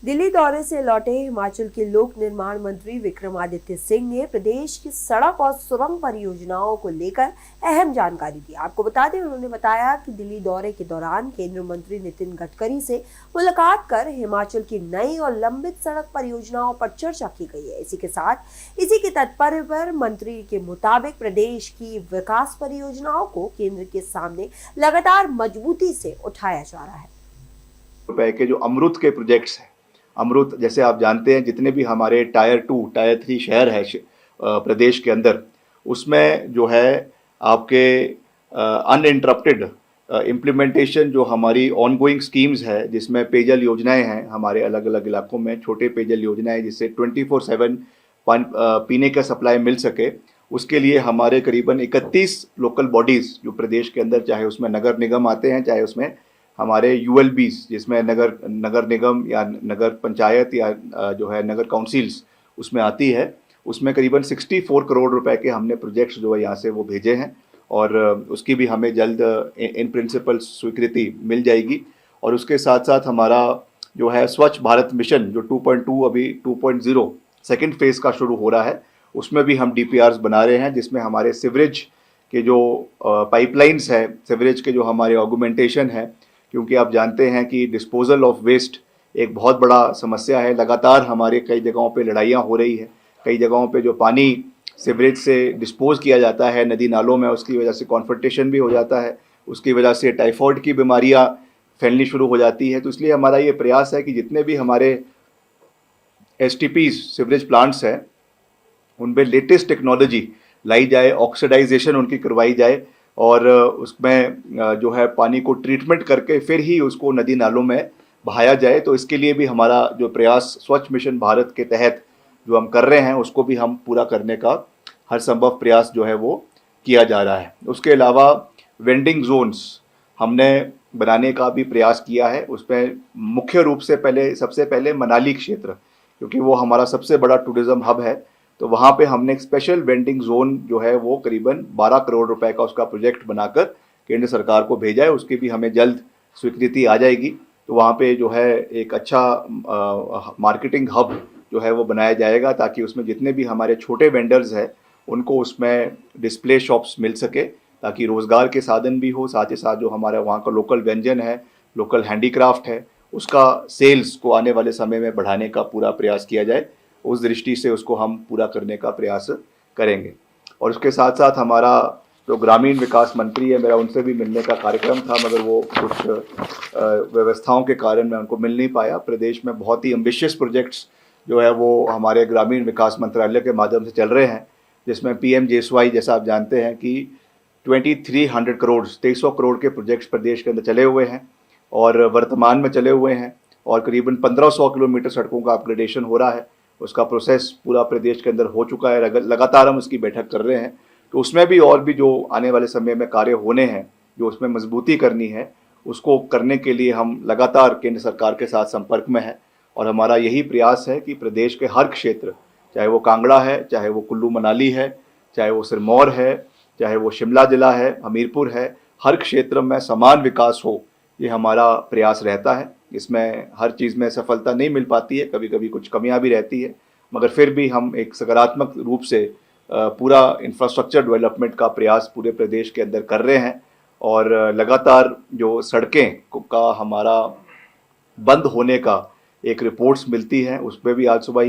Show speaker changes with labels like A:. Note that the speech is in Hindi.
A: दिल्ली दौरे से लौटे हिमाचल के लोक निर्माण मंत्री विक्रमादित्य सिंह ने प्रदेश की सड़क और सुरंग परियोजनाओं को लेकर अहम जानकारी दी। आपको बता दें, उन्होंने बताया कि दिल्ली दौरे के दौरान केंद्रीय मंत्री नितिन गडकरी से मुलाकात कर हिमाचल की नई और लंबित सड़क परियोजनाओं पर चर्चा की गई है। इसी के साथ इसी के तात्पर्य पर मंत्री के मुताबिक प्रदेश की विकास परियोजनाओं को केंद्र के सामने लगातार मजबूती से उठाया जा रहा है।
B: रुपए के जो अमृत के प्रोजेक्ट्स हैं, अमृत जैसे आप जानते हैं जितने भी हमारे टायर 2 टायर 3 शहर है प्रदेश के अंदर, उसमें जो है आपके अनइंटरप्टेड इम्प्लीमेंटेशन जो हमारी ऑनगोइंग स्कीम्स है, जिसमें पेयजल योजनाएं हैं हमारे अलग अलग इलाकों में, छोटे पेयजल योजनाएं जिससे 24/7 पीने का सप्लाई मिल सके, उसके लिए हमारे करीबन 31 लोकल बॉडीज़ जो प्रदेश के अंदर, चाहे उसमें नगर निगम आते हैं, चाहे उसमें हमारे यूएलबीज जिसमें नगर निगम या नगर पंचायत या जो है नगर काउंसिल्स उसमें आती है, उसमें करीबन 64 करोड़ रुपए के हमने प्रोजेक्ट्स जो है यहाँ से वो भेजे हैं और उसकी भी हमें जल्द इन प्रिंसिपल स्वीकृति मिल जाएगी। और उसके साथ साथ हमारा जो है स्वच्छ भारत मिशन जो 2.2 अभी 2.0 सेकेंड फेज़ का शुरू हो रहा है, उसमें भी हम डीपीआरस बना रहे हैं, जिसमें हमारे सीवरेज के जो पाइपलाइंस है, सीवरेज के जो हमारे ऑगुमेंटेशन है, क्योंकि आप जानते हैं कि डिस्पोजल ऑफ वेस्ट एक बहुत बड़ा समस्या है। लगातार हमारे कई जगहों पे लड़ाइयाँ हो रही है, कई जगहों पे जो पानी सीवरेज से डिस्पोज किया जाता है नदी नालों में, उसकी वजह से कॉन्फ्रंटेशन भी हो जाता है, उसकी वजह से टाइफॉइड की बीमारियाँ फैलनी शुरू हो जाती है। तो इसलिए हमारा ये प्रयास है कि जितने भी हमारे एसटीपीज सीवरेज प्लांट्स हैं उनमें लेटेस्ट टेक्नोलॉजी लाई जाए, ऑक्सीडाइजेशन उनकी करवाई जाए और उसमें जो है पानी को ट्रीटमेंट करके फिर ही उसको नदी नालों में बहाया जाए। तो इसके लिए भी हमारा जो प्रयास स्वच्छ मिशन भारत के तहत जो हम कर रहे हैं, उसको भी हम पूरा करने का हर संभव प्रयास जो है वो किया जा रहा है। उसके अलावा वेंडिंग जोन्स हमने बनाने का भी प्रयास किया है। उसमें मुख्य रूप से सबसे पहले मनाली क्षेत्र, क्योंकि वो हमारा सबसे बड़ा टूरिज़्म हब है, तो वहाँ पे हमने एक स्पेशल वेंडिंग जोन जो है वो करीबन 12 करोड़ रुपए का उसका प्रोजेक्ट बनाकर केंद्र सरकार को भेजा है। उसकी भी हमें जल्द स्वीकृति आ जाएगी। तो वहाँ पे जो है एक अच्छा मार्केटिंग हब जो है वो बनाया जाएगा, ताकि उसमें जितने भी हमारे छोटे वेंडर्स हैं उनको उसमें डिस्प्ले शॉप्स मिल सके, ताकि रोज़गार के साधन भी हो, साथ ही साथ जो हमारा वहाँ का लोकल व्यंजन है, लोकल हैंडीक्राफ्ट है, उसका सेल्स को आने वाले समय में बढ़ाने का पूरा प्रयास किया जाए। उस दृष्टि से उसको हम पूरा करने का प्रयास करेंगे। और उसके साथ साथ हमारा जो ग्रामीण विकास मंत्री है, मेरा उनसे भी मिलने का कार्यक्रम था, मगर वो कुछ व्यवस्थाओं के कारण मैं उनको मिल नहीं पाया। प्रदेश में बहुत ही एम्बिशियस प्रोजेक्ट्स जो है वो हमारे ग्रामीण विकास मंत्रालय के माध्यम से चल रहे हैं, जिसमें PMJSY जैसा आप जानते हैं कि 2300 करोड़ 2300 करोड़ के प्रोजेक्ट्स प्रदेश के अंदर चले हुए हैं और वर्तमान में चले हुए हैं, और करीबन 1500 किलोमीटर सड़कों का अपग्रेडेशन हो रहा है। उसका प्रोसेस पूरा प्रदेश के अंदर हो चुका है, लगातार हम उसकी बैठक कर रहे हैं। तो उसमें भी और भी जो आने वाले समय में कार्य होने हैं, जो उसमें मजबूती करनी है, उसको करने के लिए हम लगातार केंद्र सरकार के साथ संपर्क में हैं। और हमारा यही प्रयास है कि प्रदेश के हर क्षेत्र, चाहे वो कांगड़ा है, चाहे वो कुल्लू मनाली है, चाहे वो सिरमौर है, चाहे वो शिमला जिला है, हमीरपुर है, हर क्षेत्र में समान विकास हो, ये हमारा प्रयास रहता है। इसमें हर चीज़ में सफलता नहीं मिल पाती है, कभी कभी कुछ कमियां भी रहती है, मगर फिर भी हम एक सकारात्मक रूप से पूरा इंफ्रास्ट्रक्चर डेवलपमेंट का प्रयास पूरे प्रदेश के अंदर कर रहे हैं। और लगातार जो सड़कें का हमारा बंद होने का एक रिपोर्ट्स मिलती हैं, उस पर भी आज सुबह